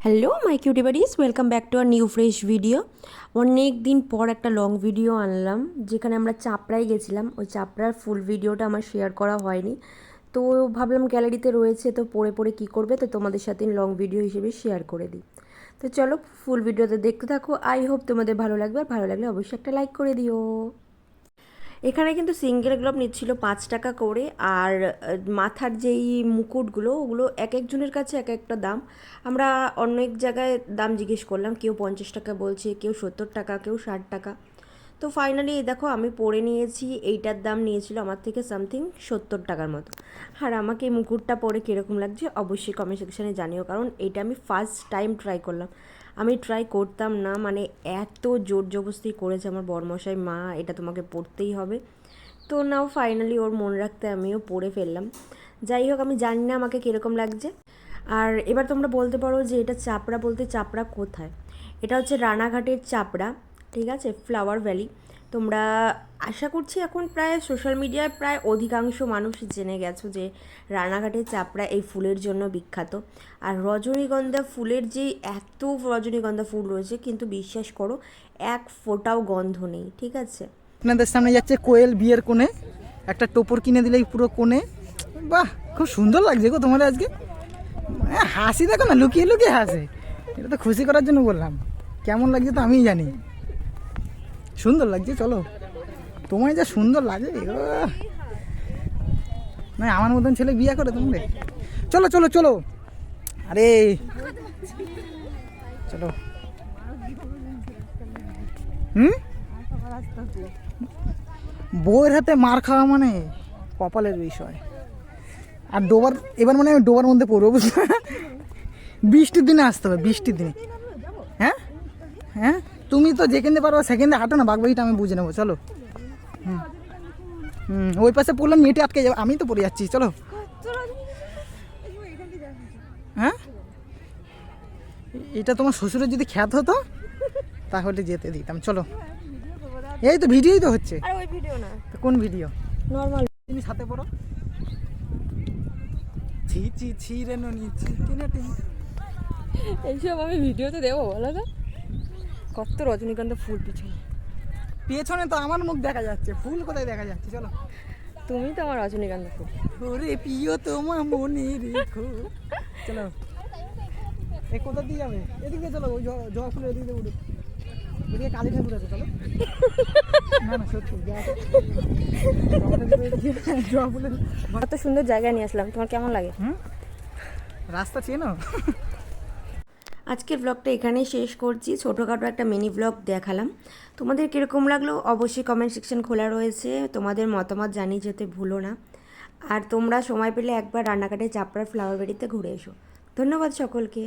Hello my cutie buddies, welcome back to our new fresh video. অনেক দিন পর একটা লং ভিডিও আনলাম, যেখানে আমরা চাপড়ায় গেছিলাম। ওই চাপড়ার ফুল ভিডিওটা আমার শেয়ার করা হয়নি, তো ভাবলাম গ্যালারিতে রয়েছে, তো পড়ে পড়ে কী করবে, তো তোমাদের সাথে লং ভিডিও হিসেবে শেয়ার করে দিই। তো চলো ফুল ভিডিওতে দেখতে থাকো, আই হোপ তোমাদের ভালো লাগবে, আর ভালো লাগলে অবশ্যই একটা লাইক করে দিও। এখানে কিন্তু সিঙ্গেল গ্লোভ নিচ্ছিল 5 টাকা করে, আর মাথার যেই মুকুটগুলো ওগুলো এক একজনের কাছে এক একটা দাম। আমরা অনেক জায়গায় দাম জিজ্ঞেস করলাম, কেউ 50 টাকা বলছে, কেউ 70 টাকা, কেউ 60 টাকা। তো ফাইনালি দেখো আমি পরে নিয়েছি, এইটার দাম নিয়েছিল আমার থেকে সামথিং 70 টাকার মতো। আর আমাকে এই মুকুটটা পরে কীরকম লাগছে অবশ্যই কমেন্ট সেকশানে জানিও, কারণ এইটা আমি ফার্স্ট টাইম ট্রাই করলাম। আমি ট্রাই করতাম না, মানে এত জোর জবরদস্তি করেছে আমার বরমশাই, মা এটা তোমাকে পড়তেই হবে। তো নাও ফাইনালি ওর মন রাখতে আমিও পড়ে ফেললাম। যাই হোক, আমি জানি না আমাকে কীরকম লাগছে। আর এবার তোমরা বলতে পারো যে এটা চাপড়া বলতে চাপড়া কোথায়? এটা হচ্ছে রানাঘাটের চাপড়া, ঠিক আছে, ফ্লাওয়ার ভ্যালি। তোমরা আশা করছি এখন প্রায় সোশ্যাল মিডিয়ায় প্রায় অধিকাংশ মানুষ জেনে গেছো যে রানাঘাটের চাপড়া এই ফুলের জন্য বিখ্যাত। আর রজনীগন্ধা ফুলের যে এত রজনীগন্ধা ফুল রয়েছে, কিন্তু বিশ্বাস করো এক ফোঁটাও গন্ধ নেই, ঠিক আছে। আপনাদের সামনে যাচ্ছে কোয়েল বিয়ের কোণে, একটা টোপর কিনে দিলেই পুরো কোণে। বাহ, খুব সুন্দর লাগছে গো তোমাদের আজকে। হাসি দেখো না, লুকিয়ে লুকিয়ে হাসে। এটা তো খুশি করার জন্য বললাম, কেমন লাগছে তো আমিই জানি। সুন্দর লাগছে, চলো তোমায় যা সুন্দর লাগে। না আমার মতন ছেলে বিয়ে করে তোমাদের? চলো চলো চলো, আরে চলো। বউয়ের হাতে মার খাওয়া মানে কপালের বিষয়। আর ডোবার এবার মানে আমি ডোবার মধ্যে পড়বো, বুঝতে? বৃষ্টির দিনে আসতে হবে, বৃষ্টির দিনে। হ্যাঁ হ্যাঁ, তুমি তো যেখানে পারো সেখানে হাঁটো না, বাগবাগিটা আমি বুঝে নেবো। চলো। ওই পাশে পড়লাম, মেয়েটে আটকে যাবে, আমি তো পড়ে যাচ্ছি। চলো। হ্যাঁ, এটা তোমার শ্বশুরের যদি খ্যাত হতো তাহলে যেতে দিতাম। চলো, এই তো ভিডিওই তো হচ্ছে। আর ওই ভিডিও না, কোন ভিডিও? নর্মাল। তুমি সাথে পড়ো। ছি ছি ছি রে ননি, ছি কিনে তুমি। এইসব আমি ভিডিওতে দেবো বলো তো? কত রজনীগন্ধা ফুল পিছনে। পেছনে তো আমার মুখ দেখা যাচ্ছে, ফুল কোথায় দেখা যাচ্ছে? চলো। তুমি তো আমার রজনীগন্ধা ফুল। ওরে প্রিয় তোমার মনে রেখো। চলো, এ কোথা দিয়ে যাবে? এদিকে চলো, ওই জবা ফুলের এদিকে উঠে, ওদিকে কালী ঠাকুর আছে। চলো। না না সত্যি জবা ফুলের কত সুন্দর জায়গায় নিয়ে আসলাম, তোমার কেমন লাগে? রাস্তা চেনো? আজকের ব্লগটা এখানেই শেষ করছি, ছোটোখাটো একটা মিনি ব্লগ দেখালাম। তোমাদের কীরকম লাগলো অবশ্যই কমেন্ট সেকশন খোলা রয়েছে, তোমাদের মতামত জানিয়ে যেতে ভুলো না। আর তোমরা সময় পেলে একবার রান্নাঘাটে চাপড়ার ফ্লাওয়ার বেড়িতে ঘুরে এসো। ধন্যবাদ সকলকে।